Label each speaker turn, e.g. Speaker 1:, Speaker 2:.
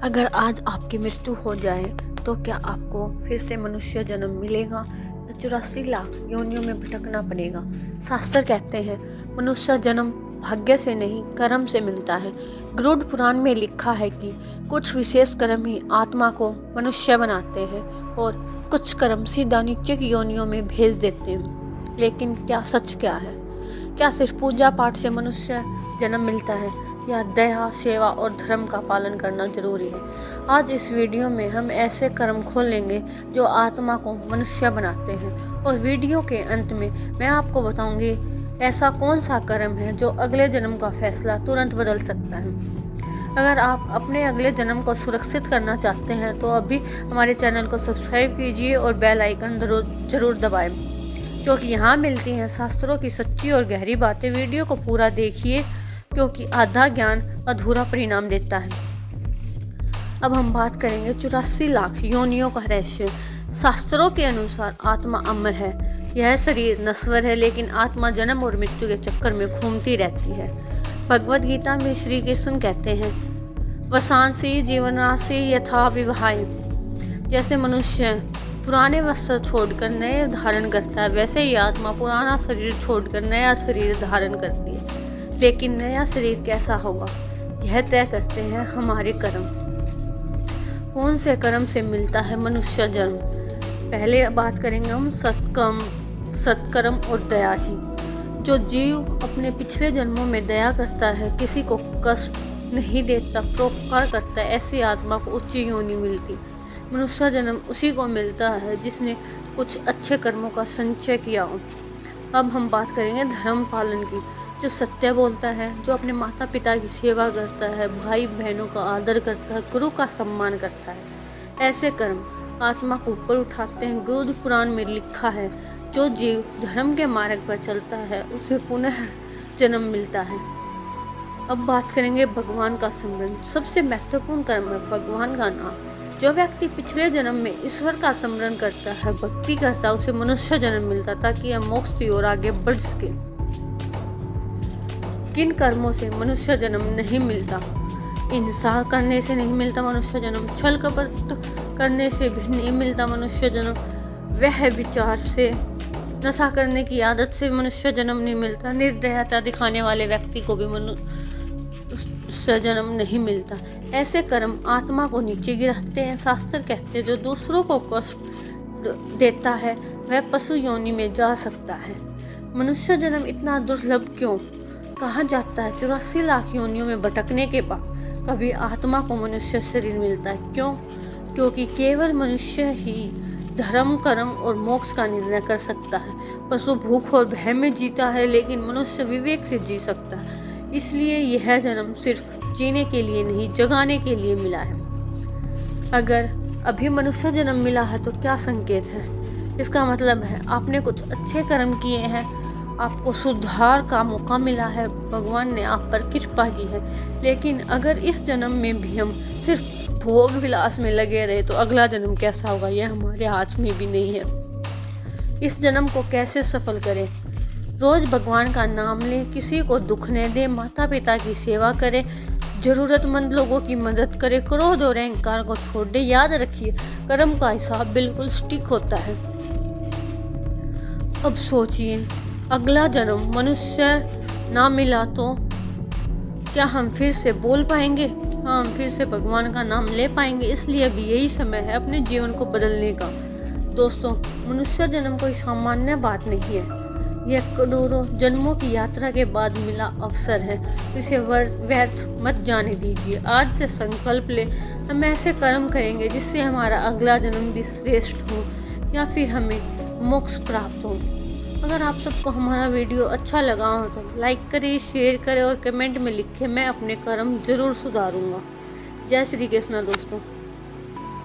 Speaker 1: अगर आज आपकी मृत्यु हो जाए तो क्या आपको फिर से मनुष्य जन्म मिलेगा या 84 लाख योनियों में भटकना पड़ेगा। शास्त्र कहते हैं मनुष्य जन्म भाग्य से नहीं कर्म से मिलता है। गरुड़ पुराण में लिखा है कि कुछ विशेष कर्म ही आत्मा को मनुष्य बनाते हैं और कुछ कर्म सीधा नीचे की योनियों में भेज देते हैं। लेकिन क्या सच क्या है? क्या सिर्फ पूजा पाठ से मनुष्य जन्म मिलता है या दया, सेवा और धर्म का पालन करना जरूरी है? आज इस वीडियो में हम ऐसे कर्म खोलेंगे जो आत्मा को मनुष्य बनाते हैं और वीडियो के अंत में मैं आपको बताऊंगी ऐसा कौन सा कर्म है जो अगले जन्म का फैसला तुरंत बदल सकता है। अगर आप अपने अगले जन्म को सुरक्षित करना चाहते हैं तो अभी हमारे चैनल को सब्सक्राइब कीजिए और बेल आइकन जरूर दबाएं, क्योंकि यहाँ मिलती हैं शास्त्रों की सच्ची और गहरी बातें। वीडियो को पूरा देखिए क्योंकि आधा ज्ञान अधूरा परिणाम देता है। अब हम बात करेंगे 84 लाख योनियों का रहस्य। शास्त्रों के अनुसार आत्मा अमर है। यह शरीर नश्वर है, लेकिन आत्मा जन्म और मृत्यु के चक्कर में घूमती रहती है। भगवद गीता में श्री कृष्ण कहते हैं, वसांसी जीवनासी यथा विवाहाय। जैसे मनुष्य पुराने वस्त्र छोड़कर नए धारण करता है, वैसे ही आत्मा पुराना शरीर छोड़कर नया शरीर धारण करती है। लेकिन नया शरीर कैसा होगा यह तय करते हैं हमारे कर्म। कौन से कर्म से मिलता है मनुष्य जन्म? पहले बात करेंगे हम सत्कर्म और दया की। जो जीव अपने पिछले जन्मों में दया करता है, किसी को कष्ट नहीं देता, परोपकार करता है, ऐसी आत्मा को उच्च योनि मिलती। मनुष्य जन्म उसी को मिलता है जिसने कुछ अच्छे कर्मों का संचय किया हो। अब हम बात करेंगे धर्म पालन की। जो सत्य बोलता है, जो अपने माता पिता की सेवा करता है, भाई बहनों का आदर करता है, गुरु का सम्मान करता है, ऐसे कर्म आत्मा को ऊपर उठाते हैं। गरुड़ पुराण में लिखा है, जो जीव धर्म के मार्ग पर चलता है उसे पुनः जन्म मिलता है। अब बात करेंगे भगवान का स्मरण। सबसे महत्वपूर्ण कर्म है भगवान का नाम। जो व्यक्ति पिछले जन्म में ईश्वर का स्मरण करता है, भक्ति करता है, उसे मनुष्य जन्म मिलता ताकि यह मोक्ष की ओर आगे बढ़ सके। किन कर्मों से मनुष्य जन्म नहीं मिलता? हिंसा करने से नहीं मिलता मनुष्य जन्म, छल कपट करने से भी नहीं मिलता मनुष्य जन्म, वह विचार से, नशा करने की आदत से मनुष्य जन्म नहीं मिलता, निर्दयता दिखाने वाले व्यक्ति को भी मनुष्य जन्म नहीं मिलता। ऐसे कर्म आत्मा को नीचे गिराते हैं। शास्त्र कहते हैं जो दूसरों को कष्ट देता है वह पशु योनि में जा सकता है। मनुष्य जन्म इतना दुर्लभ क्यों? कहा जाता है 84 लाख योनियों में भटकने के बाद कभी आत्मा को मनुष्य शरीर मिलता है। क्यों? क्योंकि केवल मनुष्य ही धर्म, कर्म और मोक्ष का निर्णय कर सकता है। पशु भूख और भय में जीता है, लेकिन मनुष्य विवेक से जी सकता है। इसलिए यह जन्म सिर्फ जीने के लिए नहीं, जगाने के लिए मिला है। अगर अभी मनुष्य जन्म मिला है तो क्या संकेत है? इसका मतलब है आपने कुछ अच्छे कर्म किए हैं, आपको सुधार का मौका मिला है, भगवान ने आप पर कृपा की है। लेकिन अगर इस जन्म में भी हम सिर्फ भोग विलास में लगे रहे तो अगला जन्म कैसा होगा यह हमारे हाथ में भी नहीं है। इस जन्म को कैसे सफल करें? रोज भगवान का नाम लें, किसी को दुख न दें, माता पिता की सेवा करें, जरूरतमंद लोगों की मदद करें, क्रोध और अहंकार को छोड़ दें। याद रखिए, कर्म का हिसाब बिल्कुल सटीक होता है। अब सोचिए, अगला जन्म मनुष्य ना मिला तो क्या हम फिर से बोल पाएंगे? हाँ, हम फिर से भगवान का नाम ले पाएंगे? इसलिए अभी यही समय है अपने जीवन को बदलने का। दोस्तों, मनुष्य जन्म कोई सामान्य बात नहीं है। यह करोड़ों जन्मों की यात्रा के बाद मिला अवसर है। इसे व्यर्थ मत जाने दीजिए। आज से संकल्प ले, हम ऐसे कर्म करेंगे जिससे हमारा अगला जन्म भी श्रेष्ठ हो या फिर हमें मोक्ष प्राप्त हो। अगर आप सबको हमारा वीडियो अच्छा लगा हो तो लाइक करें, शेयर करें और कमेंट में लिखें, मैं अपने कर्म जरूर सुधारूंगा। जय श्री कृष्ण दोस्तों।